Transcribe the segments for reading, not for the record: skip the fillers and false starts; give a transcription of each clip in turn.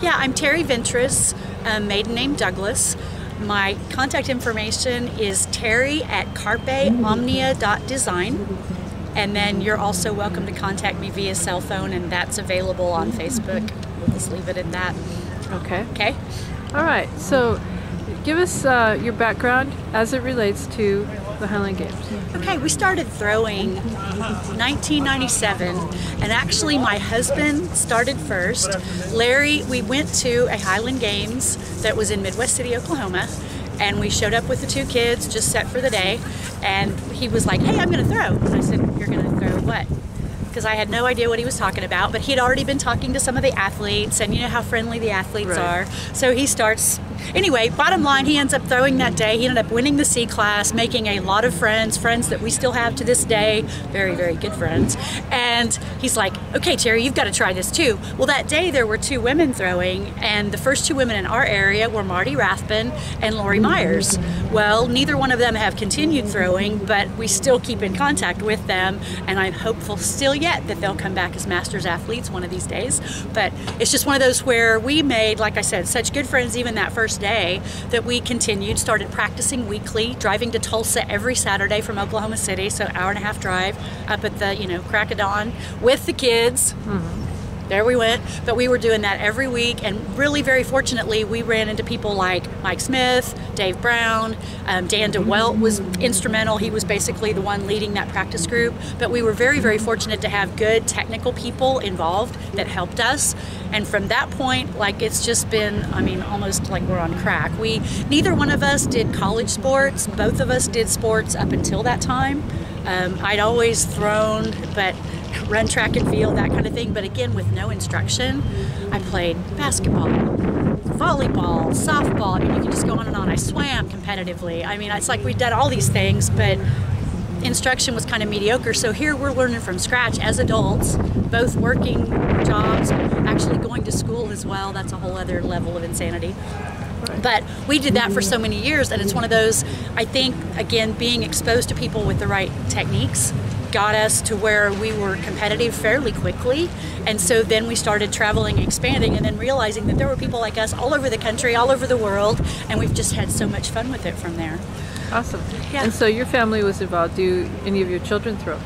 Yeah, I'm Terry Ventris, maiden name Douglas. My contact information is terry@carpeomnia.design. And then you're also welcome to contact me via cell phone, and that's available on Facebook. We'll just leave it at that. Okay. Okay? All right. So give us your background as it relates to the Highland Games. Okay, we started throwing 1997, and actually my husband started first. Larry, we went to a Highland Games that was in Midwest City, Oklahoma, and we showed up with the two kids, just set for the day, and he was like, hey, I'm gonna throw. And I said, you're gonna throw what? Because I had no idea what he was talking about, but he'd already been talking to some of the athletes, and you know how friendly the athletes are. So he starts, anyway, bottom line, he ends up throwing that day. He ended up winning the C class, making a lot of friends that we still have to this day, very, very good friends. And he's like, okay, Terry, you've got to try this too. Well, that day there were two women throwing, and the first two women in our area were Marty Rathbun and Lori Myers. Well, neither one of them have continued throwing, but we still keep in contact with them, and I'm hopeful still yet that they'll come back as Masters athletes one of these days. But it's just one of those where we made, like I said, such good friends even that first day that we continued, started practicing weekly, driving to Tulsa every Saturday from Oklahoma City, so hour-and-a-half drive up at the, crack of dawn with the kids. There we went, but we were doing that every week, and really very fortunately we ran into people like Mike Smith, Dave Brown, Dan DeWelt was instrumental. He was basically the one leading that practice group, but we were very, very fortunate to have good technical people involved that helped us. And from that point, it's just been, almost like we're on crack. Neither one of us did college sports. Both of us did sports up until that time. I'd always thrown, but run track and field, that kind of thing, but again with no instruction. I played basketball, volleyball, softball, you can just go on and on. I swam competitively. It's like we'd done all these things, but instruction was kind of mediocre. So here we're learning from scratch as adults, both working jobs, actually going to school as well. That's a whole other level of insanity. But we did that for so many years, and it's one of those, I think, again, being exposed to people with the right techniques got us to where we were competitive fairly quickly. And so then we started traveling and expanding, and then realizing that there were people like us all over the country, all over the world, and we've just had so much fun with it from there. Awesome. Yeah. And so your family was involved. Do any of your children throw?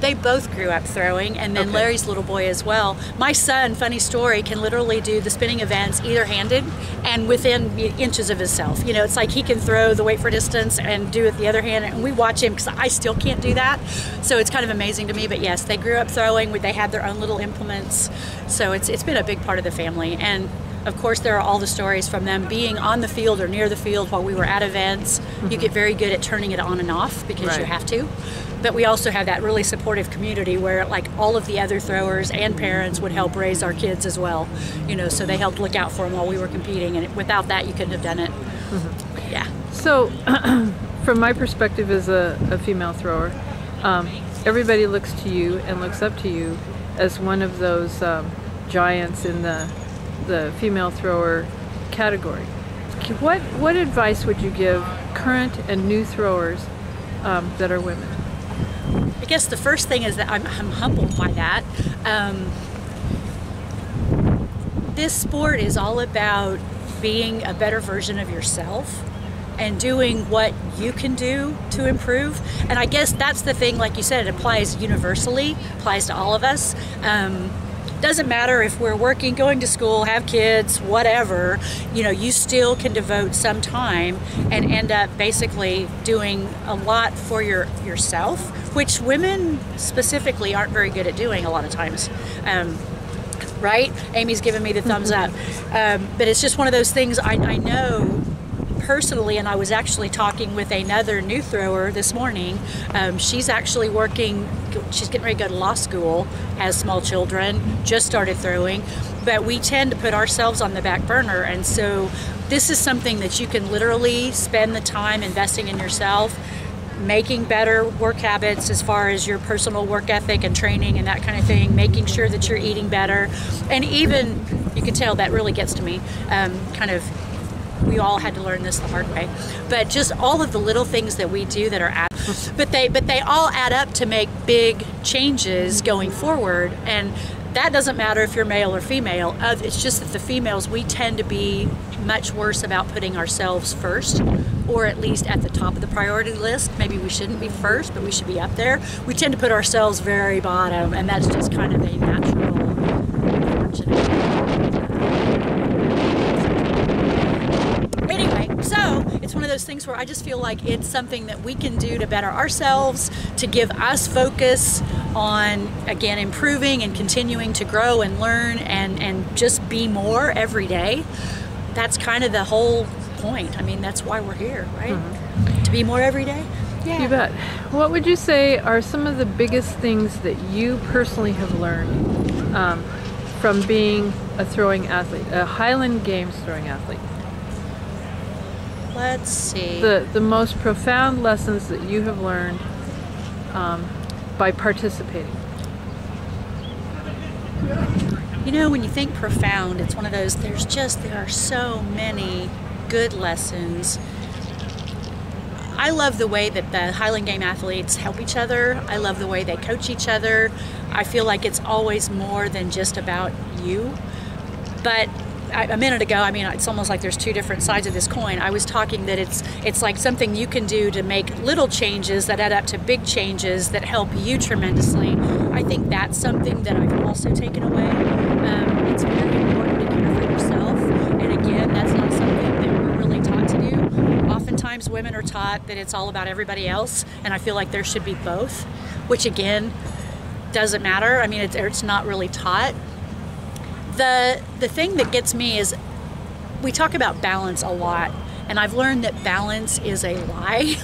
They both grew up throwing, and then Larry's little boy as well. My son, funny story, can literally do the spinning events either-handed and within inches of himself. It's like he can throw the weight for distance and do it the other hand, and we watch him because I still can't do that. So it's kind of amazing to me, but yes, they grew up throwing. They had their own little implements, so it's been a big part of the family. And of course, there are all the stories from them being on the field or near the field while we were at events. You get very good at turning it on and off because you have to. But we also have that really supportive community where all of the other throwers and parents would help raise our kids as well. So they helped look out for them while we were competing, and without that you couldn't have done it. Yeah. So from my perspective as a female thrower, everybody looks to you and looks up to you as one of those giants in the female thrower category. What advice would you give current and new throwers that are women? I guess the first thing is that I'm humbled by that. This sport is all about being a better version of yourself and doing what you can do to improve. And I guess that's the thing, like you said, it applies universally, applies to all of us. Doesn't matter if we're working, going to school, have kids, whatever, you still can devote some time and end up basically doing a lot for yourself, which women specifically aren't very good at doing a lot of times. Right? Amy's giving me the thumbs up. But it's just one of those things I know personally, and I was actually talking with another new thrower this morning. She's actually she's getting ready to go to law school, has small children, just started throwing, but we tend to put ourselves on the back burner, and so this is something that you can literally spend the time investing in yourself, making better work habits as far as your personal work ethic and training and that kind of thing, making sure that you're eating better, and even, you can tell that really gets to me, we all had to learn this the hard way, but just all of the little things that we do that are but they all add up to make big changes going forward. And That doesn't matter if you're male or female. It's just that the females, we tend to be much worse about putting ourselves first, or at least at the top of the priority list. Maybe we shouldn't be first, but we should be up there. We tend to put ourselves very bottom, and that's just kind of a natural, unfortunate. Anyway, so it's one of those things where I just feel like it's something that we can do to better ourselves, to give us focus on, again, improving and continuing to grow and learn and just be more every day. That's kind of the whole point. I mean, that's why we're here, right? Mm-hmm. To be more every day. Yeah. You bet. What would you say are some of the biggest things that you personally have learned from being a throwing athlete, a Highland Games throwing athlete? Let's see. The most profound lessons that you have learned by participating. You know, when you think profound, it's one of those, there are so many good lessons. I love the way that the Highland Game athletes help each other. I love the way they coach each other. I feel like it's always more than just about you. But a minute ago, I mean, it's almost like there's two different sides of this coin. I was talking that it's like something you can do to make little changes that add up to big changes that help you tremendously. I think that's something that I've also taken away. It's very important to care for yourself. And again, that's not something that we're really taught to do. Oftentimes women are taught that it's all about everybody else, and I feel like there should be both, which again, doesn't matter. I mean, it's not really taught. The thing that gets me is we talk about balance a lot, and I've learned that balance is a lie.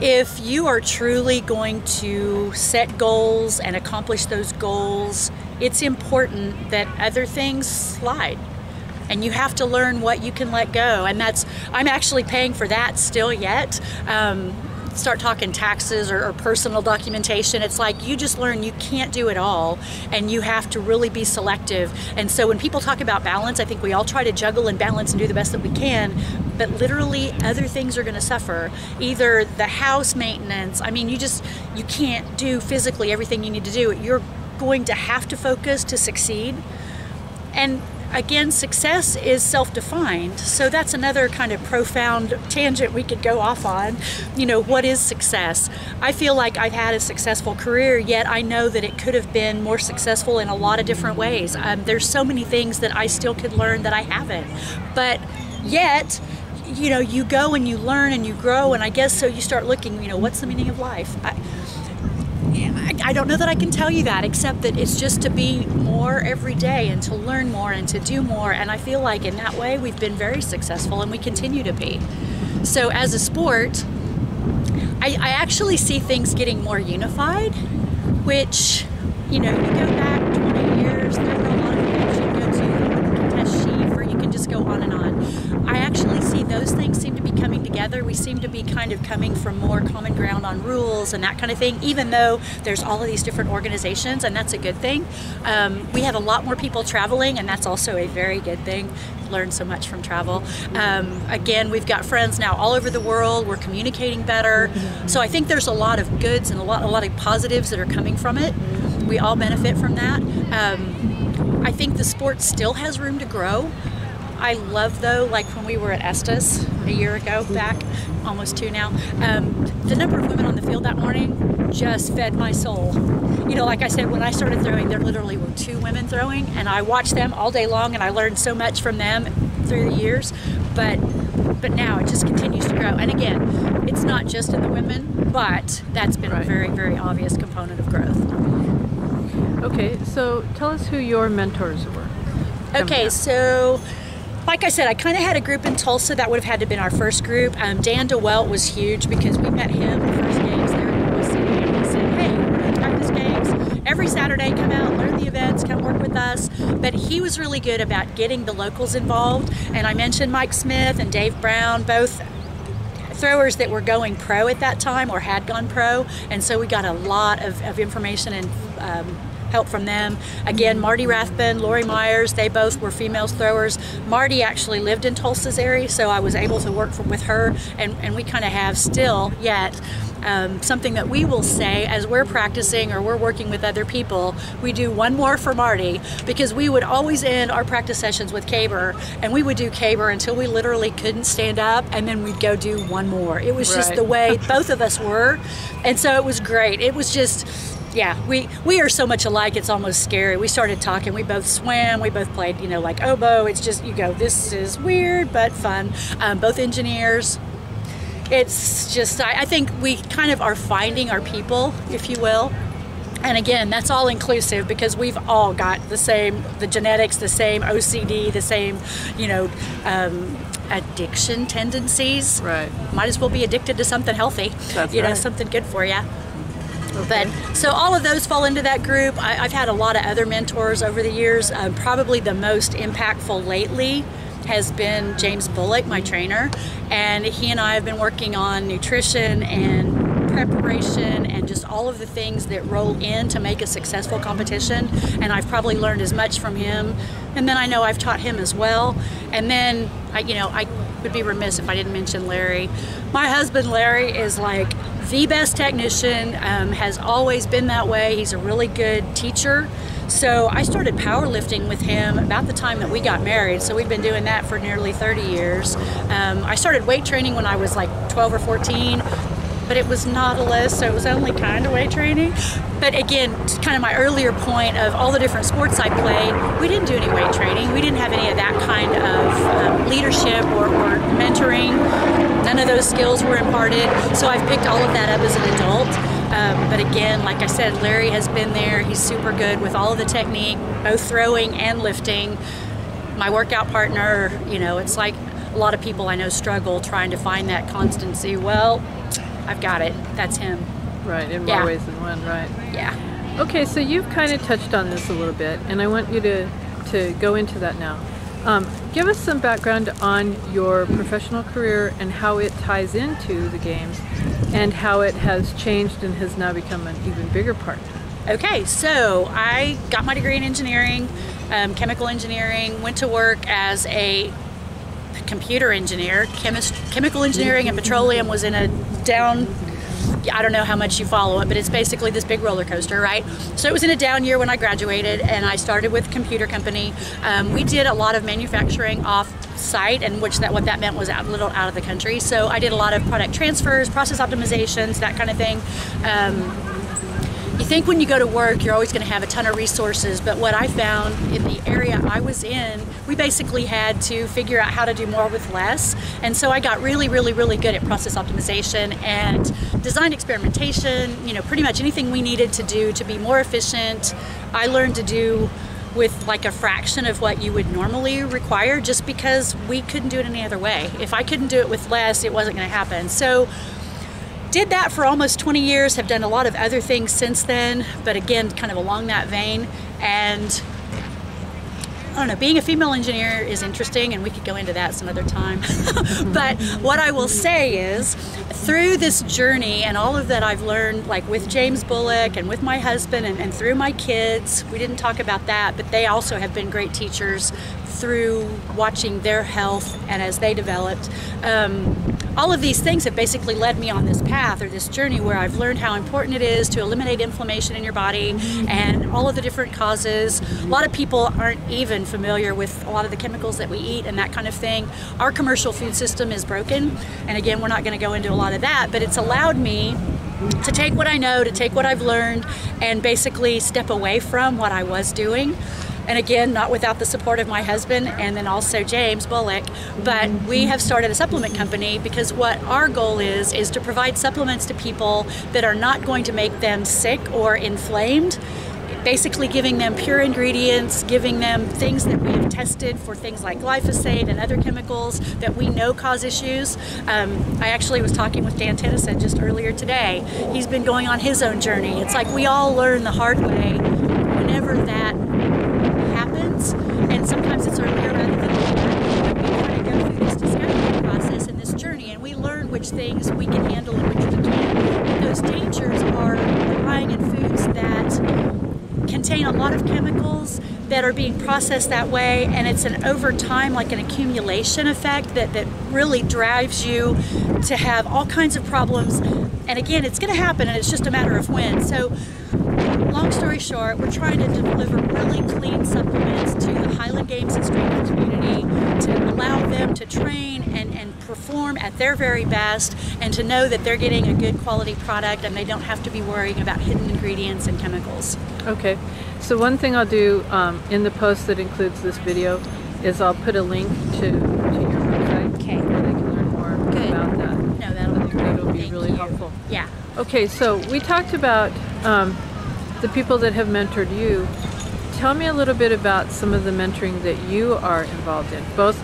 If you are truly going to set goals and accomplish those goals, it's important that other things slide. And you have to learn what you can let go. And I'm actually paying for that still yet. Start talking taxes or personal documentation. It's like you just learn you can't do it all, and you have to really be selective. And so when people talk about balance, I think we all try to juggle and balance and do the best that we can, but literally other things are going to suffer. Either the house maintenance, I mean, you can't do physically everything you need to do. You're going to have to focus to succeed. And again, success is self-defined, so that's another kind of profound tangent we could go off on. You know, what is success? I feel like I've had a successful career, yet I know that it could have been more successful in a lot of different ways. There's so many things that I still could learn that I haven't, but yet, you know, you go and you learn and you grow, and I guess so you start looking, you know, what's the meaning of life? I don't know that I can tell you that, except that it's just to be more every day and to learn more and to do more. And I feel like in that way we've been very successful, and we continue to be. So as a sport, I actually see things getting more unified, which, you know, you go back 20 years, there were a lot of events you can go to, you can test sheaf, or you can just go on and on. I actually see those things seem to be coming together. We seem to be kind of coming from more common ground on rules and that kind of thing, even though there's all of these different organizations, and that's a good thing. We have a lot more people traveling, and that's also a very good thing. Learn so much from travel. Again, we've got friends now all over the world. We're communicating better. So I think there's a lot of goods and a lot of positives that are coming from it. We all benefit from that. I think the sport still has room to grow. I love, though, like when we were at Estes a year ago back, almost 2 now, the number of women on the field that morning just fed my soul. You know, like I said, when I started throwing, there literally were 2 women throwing, and I watched them all day long, and I learned so much from them through the years, but now it just continues to grow. And again, it's not just in the women, but that's been a very, very obvious component of growth. Okay, so tell us who your mentors were. Okay, so like I said, I kind of had a group in Tulsa that would have had to have been our first group. Dan DeWelt was huge because we met him the first games there in Midwest City, and he said, hey, we're going to practice games every Saturday, come out, learn the events, come work with us. But he was really good about getting the locals involved, and I mentioned Mike Smith and Dave Brown, both throwers that were going pro at that time or had gone pro, and so we got a lot of information and help from them. Again, Marty Rathbun, Lori Myers, they both were females throwers. Marty actually lived in Tulsa's area, so I was able to work with her, and we kind of have still yet something that we will say as we're practicing or we're working with other people, we do one more for Marty, because we would always end our practice sessions with caber, and we would do caber until we literally couldn't stand up, and then we'd go do one more. It was just the way both of us were, and so it was great. It was just, yeah, we are so much alike, it's almost scary. We started talking, we both swam, we both played, you know, like oboe. It's just, you go, this is weird but fun. Both engineers. It's just, I think we kind of are finding our people, if you will. And again, that's all inclusive, because we've all got the same, the genetics, the same OCD, the same, you know, addiction tendencies. Right. Might as well be addicted to something healthy. That's you know, right. something good for you. Okay. But so all of those fall into that group. I've had a lot of other mentors over the years. Probably the most impactful lately has been James Bullock, my trainer, and he and I have been working on nutrition and preparation and just all of the things that roll in to make a successful competition. And I've probably learned as much from him, and then I know I've taught him as well. And then I would be remiss if I didn't mention Larry. My husband Larry is like the best technician, has always been that way. He's a really good teacher. So I started powerlifting with him about the time that we got married. So we've been doing that for nearly 30 years. I started weight training when I was like 12 or 14, but it was Nautilus, so it was only kind of weight training. But again, to kind of my earlier point of all the different sports I played, we didn't do any weight training. We didn't have any of that kind of leadership or mentoring. None of those skills were imparted. So I've picked all of that up as an adult. But again, like I said, Larry has been there. He's super good with all of the technique, both throwing and lifting. My workout partner, you know, it's like a lot of people I know struggle trying to find that constancy. Well, I've got it. That's him. Right, in more ways than one, right. Yeah. Okay, so you've kind of touched on this a little bit, and I want you to go into that now. Give us some background on your professional career and how it ties into the games and how it has changed and has now become an even bigger part. Okay, so I got my degree in engineering, chemical engineering, went to work as a computer engineer. Chemical engineering and petroleum was in a down, I don't know how much you follow it, but it's basically this big roller coaster, right? So it was in a down year when I graduated, and I started with a computer company. We did a lot of manufacturing off-site, and what that meant was a little out of the country. So I did a lot of product transfers, process optimizations, that kind of thing. You think when you go to work, you're always going to have a ton of resources, but what I found in the area I was in, we basically had to figure out how to do more with less. And so I got really, really, really good at process optimization and design experimentation, you know, pretty much anything we needed to do to be more efficient. I learned to do with like a fraction of what you would normally require, just because we couldn't do it any other way. If I couldn't do it with less, it wasn't going to happen. So did that for almost 20 years, have done a lot of other things since then, but again, kind of along that vein. And I don't know, being a female engineer is interesting, and we could go into that some other time. But what I will say is, through this journey and all of that I've learned, like with James Bullock and with my husband and through my kids, we didn't talk about that, but they also have been great teachers through watching their health and as they developed. All of these things have basically led me on this path or this journey where I've learned how important it is to eliminate inflammation in your body and all of the different causes. A lot of people aren't even familiar with a lot of the chemicals that we eat and that kind of thing. Our commercial food system is broken, and again, we're not going to go into a lot of that, but it's allowed me to take what I know, to take what I've learned, and basically step away from what I was doing. And again, not without the support of my husband and then also James Bullock, but we have started a supplement company because what our goal is to provide supplements to people that are not going to make them sick or inflamed, basically giving them pure ingredients, giving them things that we have tested for things like glyphosate and other chemicals that we know cause issues. I actually was talking with Dan Tennyson just earlier today. He's been going on his own journey. It's like we all learn the hard way whenever that happens, and sometimes it's earlier rather than later. We kind of go through this discovery process and this journey, and we learn which things we can handle and which we can't. And those dangers are relying in foods that contain a lot of chemicals that are being processed that way, and it's an over time, like an accumulation effect that really drives you to have all kinds of problems. And again, it's going to happen, and it's just a matter of when. So long story short, we're trying to deliver really clean supplements to the Highland Games and Strength community to allow them to train and perform at their very best, and to know that they're getting a good quality product and they don't have to be worrying about hidden ingredients and chemicals. Okay, so one thing I'll do in the post that includes this video is I'll put a link to your website. Okay. Where they can learn more about that. No, that'll be really helpful. Yeah. Okay, so we talked about the people that have mentored you. Tell me a little bit about some of the mentoring that you are involved in, both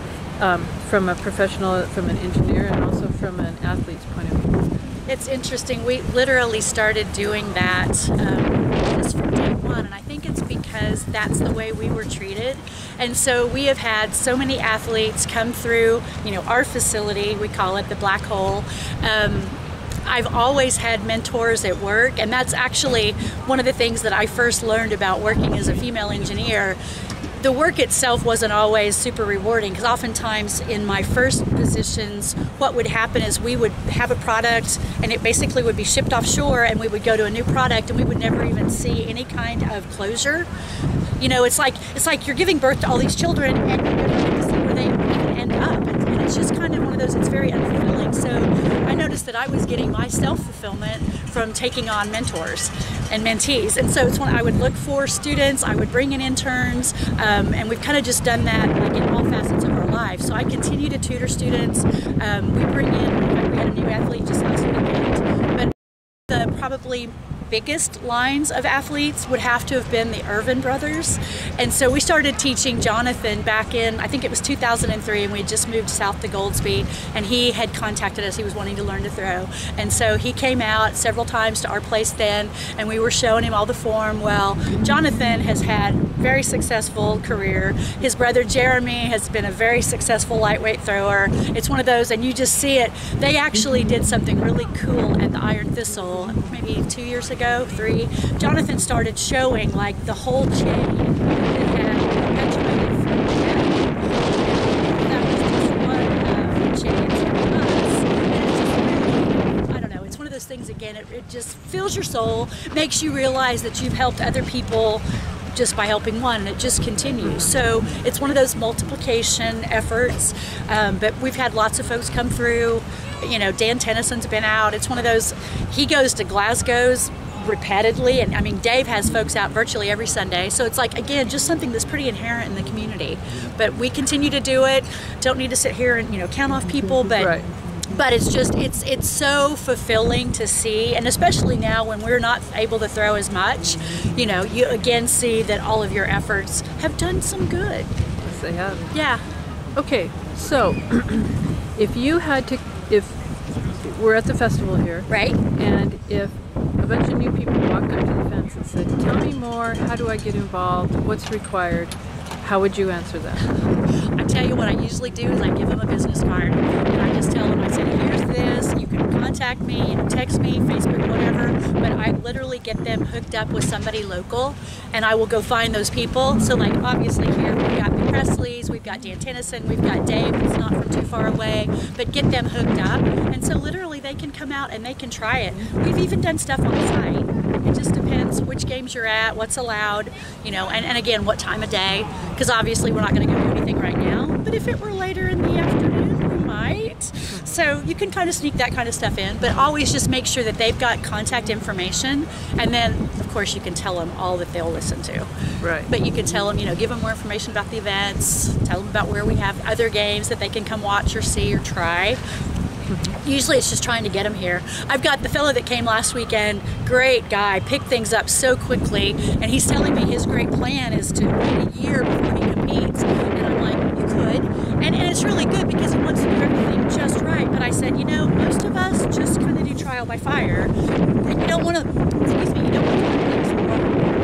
from a professional, from an engineer, and also from an athlete's point of view. It's interesting. We literally started doing that just from day one, and I think it's because that's the way we were treated. And so we have had so many athletes come through, our facility. We call it the Black Hole. I've always had mentors at work, and that's actually one of the things that I first learned about working as a female engineer. The work itself wasn't always super rewarding, because oftentimes in my first positions, what would happen is we would have a product and it basically would be shipped offshore, and we would go to a new product and we would never even see any kind of closure. It's like you're giving birth to all these children and you never get to see where they even end up. And it's just kind of one of those, it's very unfulfilling. So I noticed that I was getting my self-fulfillment from taking on mentors and mentees. And so it's when I would look for students, I would bring in interns, and we've kind of just done that like in all facets of our life. So I continue to tutor students. We bring in, we had a new athlete just last weekend, but the probably biggest lines of athletes would have to have been the Irvin brothers. And so we started teaching Jonathan back in, I think it was 2003, and we had just moved south to Goldsby, and he had contacted us. He was wanting to learn to throw. And so he came out several times to our place then, and we were showing him all the form. Well, Jonathan has had a very successful career. His brother Jeremy has been a very successful lightweight thrower. It's one of those, and you just see it. They actually did something really cool at the Iron Thistle maybe 2 years ago. 3, Jonathan started showing like the whole chain that had perpetuated from that was just one of the chains from us. And it's just, I don't know, it's one of those things again, it just fills your soul, makes you realize that you've helped other people just by helping one, and it just continues. So it's one of those multiplication efforts, but we've had lots of folks come through. Dan Tennyson's been out. It's one of those, he goes to Glasgow's repeatedly, and I mean Dave has folks out virtually every Sunday, so it's like, again, just something that's pretty inherent in the community. But we continue to do it. Don't need to sit here and count off people, but right. But it's just, it's so fulfilling to see, and especially now when we're not able to throw as much, you again see that all of your efforts have done some good. Yes, they have. Yeah. Okay, so if we're at the festival here, right, and if a bunch of new people walked up to the fence and said, tell me more, how do I get involved, what's required, how would you answer that? I tell you what I usually do is I give them a business card, and I just tell them, I said, here's this, you can contact me, text me, Facebook, whatever, but I literally get them hooked up with somebody local, and I will go find those people. So like obviously here we've got the Presleys, we've got Dan Tennyson, we've got Dave, who's not from too far away, but get them hooked up, and so literally they can come out and they can try it. We've even done stuff on site. It just depends which games you're at, what's allowed, and again, what time of day, because obviously we're not going to go do anything right now, but if it were later in the afternoon, we might. So you can kind of sneak that kind of stuff in, but always just make sure that they've got contact information, and then of course you can tell them all that they'll listen to. Right. But you can tell them, give them more information about the events, tell them about where we have other games that they can come watch or see or try. Usually it's just trying to get them here. I've got the fellow that came last weekend, great guy, picked things up so quickly, and he's telling me his great plan is to wait a year before he competes. And I'm like, you could. And it's really good because he wants to do everything just right. But I said, most of us just kind of do trial by fire. And you don't want to, you don't want to do things wrong.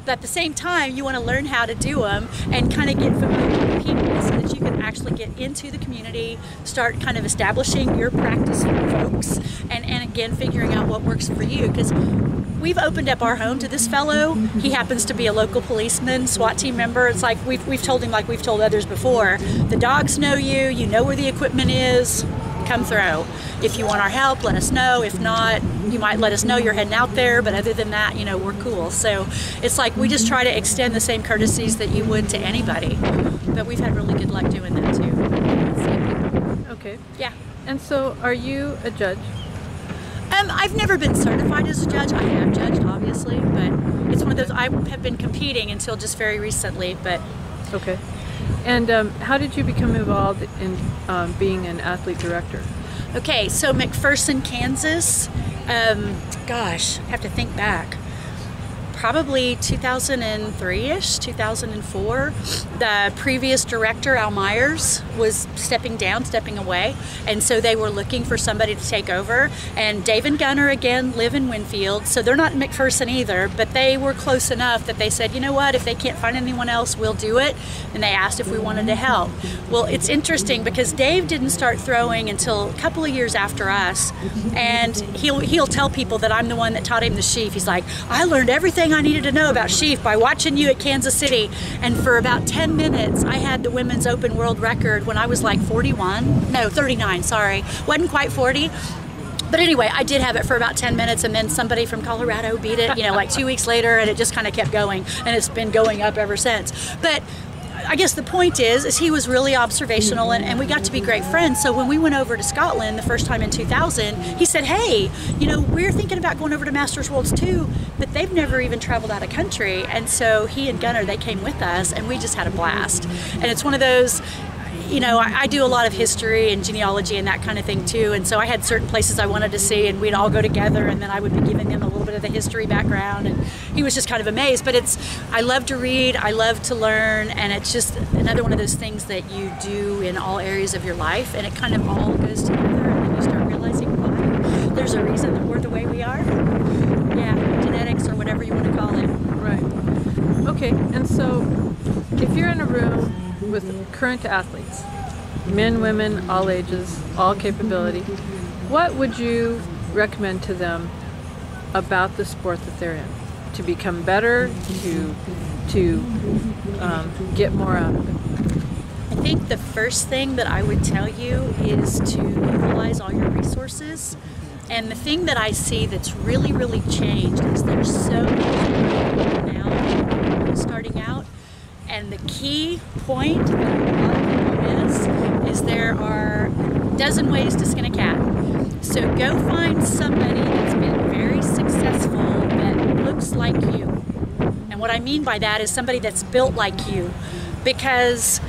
But at the same time, you want to learn how to do them and kind of get familiar with people so that you can actually get into the community, start kind of establishing your practice folks, and again, figuring out what works for you. Because we've opened up our home to this fellow. He happens to be a local policeman, SWAT team member. It's like we've told him, like we've told others before, the dogs know you, you know where the equipment is, come through. If you want our help, let us know. If not, you might let us know you're heading out there, but other than that, you know, we're cool. So it's like we just try to extend the same courtesies that you would to anybody. But we've had really good luck doing that too. Okay. Yeah. And so are you a judge? I've never been certified as a judge. I have judged, obviously, but it's one of those, I have been competing until just very recently, but. Okay. And how did you become involved in being an athlete director? Okay, so McPherson, Kansas, gosh, I have to think back. Probably 2003-ish, 2004. The previous director, Al Myers, was stepping away, and so they were looking for somebody to take over. And Dave and Gunner, again, live in Winfield, so they're not in McPherson either, but they were close enough that they said, you know what, if they can't find anyone else, we'll do it. And they asked if we wanted to help. Well, it's interesting because Dave didn't start throwing until a couple of years after us, and he'll tell people that I'm the one that taught him the sheaf. He's like, I learned everything I needed to know about sheaf by watching you at Kansas City. And for about 10 minutes, I had the women's open world record when I was like 39, sorry. Wasn't quite 40. But anyway, I did have it for about 10 minutes, and then somebody from Colorado beat it, you know, like 2 weeks later, and it just kind of kept going, and it's been going up ever since. But I guess the point is he was really observational, and we got to be great friends. So when we went over to Scotland the first time in 2000, he said, hey, you know, we're thinking about going over to Masters Worlds too, but they've never even traveled out of country. And so he and Gunner, they came with us, and we just had a blast. And it's one of those, you know, I do a lot of history and genealogy and that kind of thing too, and so I had certain places I wanted to see, and we'd all go together, and then I would be giving him a little bit of the history background, and he was just kind of amazed. But I love to read, I love to learn, and it's just another one of those things that you do in all areas of your life, and it kind of all goes together, and then you start realizing why there's a reason that we're the way we are. Yeah, genetics or whatever you want to call it. Right. Okay, and so if you're in a room with current athletes, men, women, all ages, all capability, what would you recommend to them about the sport that they're in to become better, to get more out of it? I think the first thing that I would tell you is to utilize all your resources. And the thing that I see that's really, really changed is there's so many people now starting out. And the key point that a lot of people miss is there are a dozen ways to skin a cat. So go find somebody that's been very successful that looks like you. And what I mean by that is somebody that's built like you. Because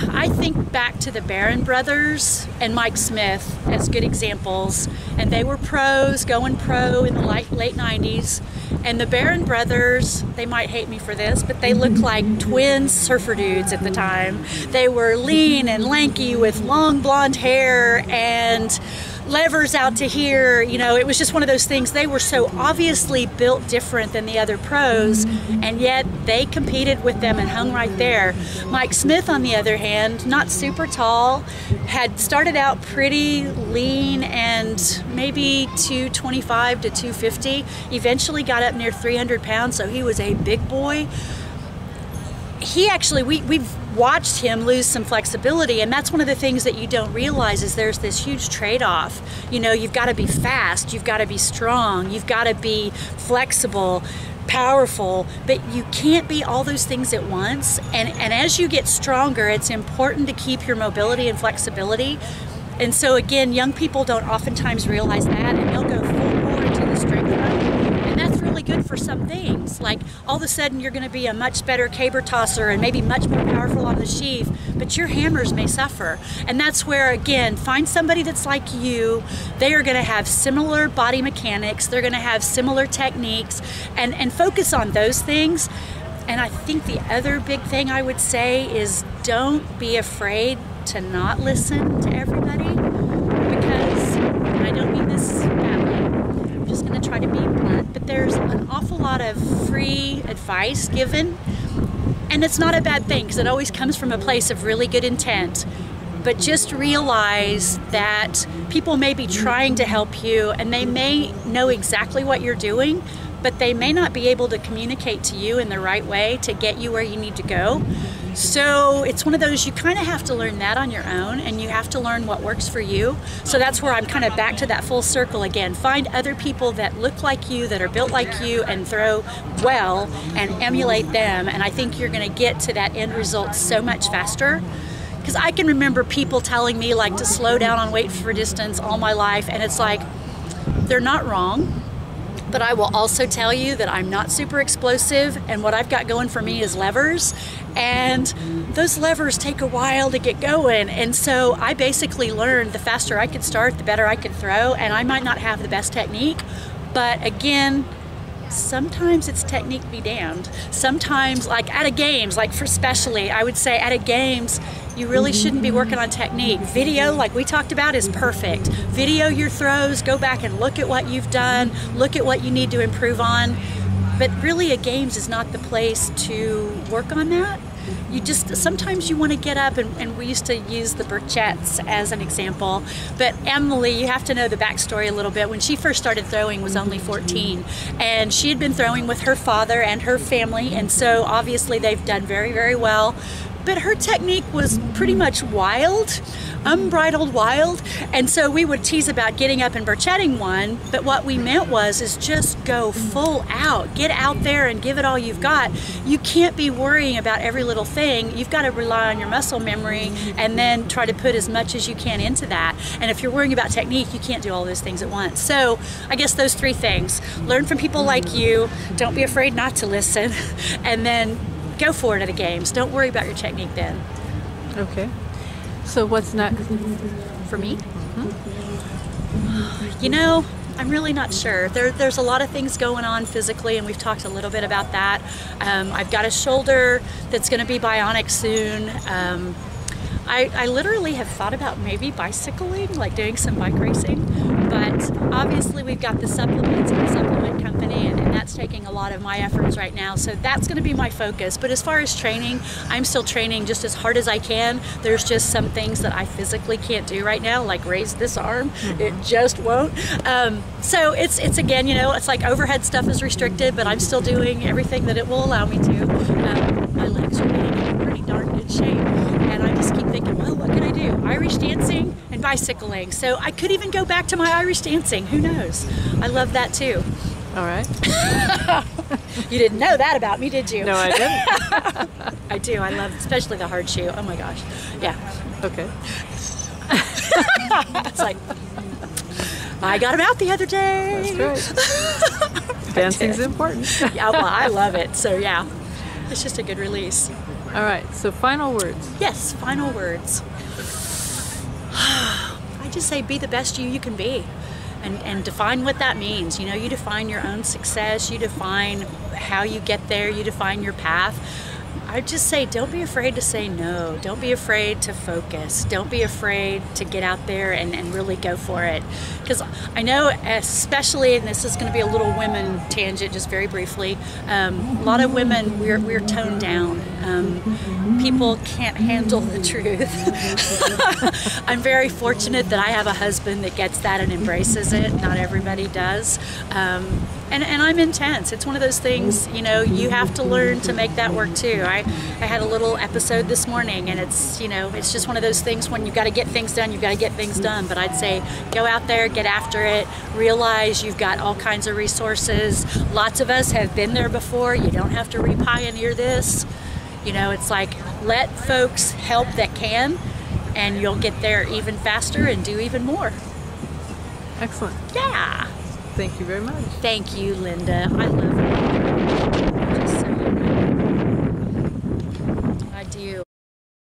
I think back to the Barron brothers and Mike Smith as good examples, and they were pros, going pro in the late 90s. And the Barron brothers, they might hate me for this, but they looked like twin surfer dudes at the time. They were lean and lanky with long blonde hair and levers out to here. You know, it was just one of those things. They were so obviously built different than the other pros, and yet they competed with them and hung right there. Mike Smith, on the other hand, not super tall, had started out pretty lean and maybe 225 to 250, eventually got up near 300 pounds, so he was a big boy. He actually, we've watched him lose some flexibility, and that's one of the things that you don't realize is there's this huge trade-off. You know, you've got to be fast, you've got to be strong, you've got to be flexible, powerful, but you can't be all those things at once. And as you get stronger, it's important to keep your mobility and flexibility. And so again, young people don't oftentimes realize that, and they'll go full bore into the strength mode. And that's really good for some things. Like all of a sudden you're going to be a much better caber tosser and maybe much more powerful on the sheaf, but your hammers may suffer. And that's where, again, find somebody that's like you. They are going to have similar body mechanics. They're going to have similar techniques, and focus on those things. And I think the other big thing I would say is don't be afraid to not listen to everybody, because, and I don't mean this badly, I'm just going to try to be blunt, but there's an awful lot of free advice given, and it's not a bad thing because it always comes from a place of really good intent. but just realize that people may be trying to help you and they may know exactly what you're doing, but they may not be able to communicate to you in the right way to get you where you need to go. So it's one of those, you kind of have to learn that on your own, and you have to learn what works for you. So that's where I'm kind of back to that full circle again. Find other people that look like you, that are built like you, and throw well, and emulate them. And I think you're going to get to that end result so much faster. Because I can remember people telling me like to slow down on weight for distance all my life, and it's like, they're not wrong. But I will also tell you that I'm not super explosive, and what I've got going for me is levers, and those levers take a while to get going. And so I basically learned the faster I could start, the better I could throw, and I might not have the best technique, but again, sometimes it's technique be damned. Sometimes, like at a games, like for especially, I would say at a games, you really shouldn't be working on technique. Video, like we talked about, is perfect. Video your throws, go back and look at what you've done, look at what you need to improve on. But really a games is not the place to work on that. You just, sometimes you want to get up, and we used to use the Burchettes as an example, but Emily, you have to know the backstory a little bit. When she first started throwing was only 14, and she had been throwing with her father and her family, and so obviously they've done very, very well. But her technique was pretty much wild, unbridled wild, and so we would tease about getting up and burchetting one, but what we meant is just go full out. Get out there and give it all you've got. You can't be worrying about every little thing. You've got to rely on your muscle memory and then try to put as much as you can into that. And if you're worrying about technique, you can't do all those things at once. So I guess those three things. Learn from people like you. Don't be afraid not to listen. And then go for it at the games. Don't worry about your technique then. Okay. So what's next? For me? You know, I'm really not sure. There's a lot of things going on physically, and we've talked a little bit about that. I've got a shoulder that's going to be bionic soon. I literally have thought about maybe bicycling, like doing some bike racing, but obviously we've got the supplements and the supplement company, and that's taking a lot of my efforts right now, so that's going to be my focus. But as far as training, I'm still training just as hard as I can. There's just some things that I physically can't do right now, like raise this arm. It just won't. So it's again, you know, it's like overhead stuff is restricted, but I'm still doing everything that it will allow me to. My legs are getting in pretty darn good shape, and I just keep thinking, well, what can I do? Irish dancing and bicycling. So I could even go back to my Irish dancing. Who knows? I love that too. All right. You didn't know that about me, did you? No, I didn't. I do. I love, especially the hard shoe. Oh my gosh. Yeah. Okay. It's like, I got him out the other day. That's right. Dancing's important. Yeah, well, I love it. So yeah, it's just a good release. All right. So final words. Yes, final words. I just say be the best you can be. And define what that means. You know, you define your own success, you define how you get there, you define your path. I just say, don't be afraid to say no. Don't be afraid to focus. Don't be afraid to get out there and really go for it. Because I know, especially, and this is going to be a little women tangent just very briefly, a lot of women, we're toned down. People can't handle the truth. I'm very fortunate that I have a husband that gets that and embraces it. Not everybody does. And I'm intense. It's one of those things, you know, you have to learn to make that work too. I had a little episode this morning, and it's, you know, it's just one of those things when you've got to get things done, you've got to get things done. But I'd say go out there, get after it, realize you've got all kinds of resources. Lots of us have been there before. You don't have to re-pioneer this. You know, it's like, let folks help that can, and you'll get there even faster and do even more. Excellent. Yeah. Thank you very much. Thank you, Linda. I love you.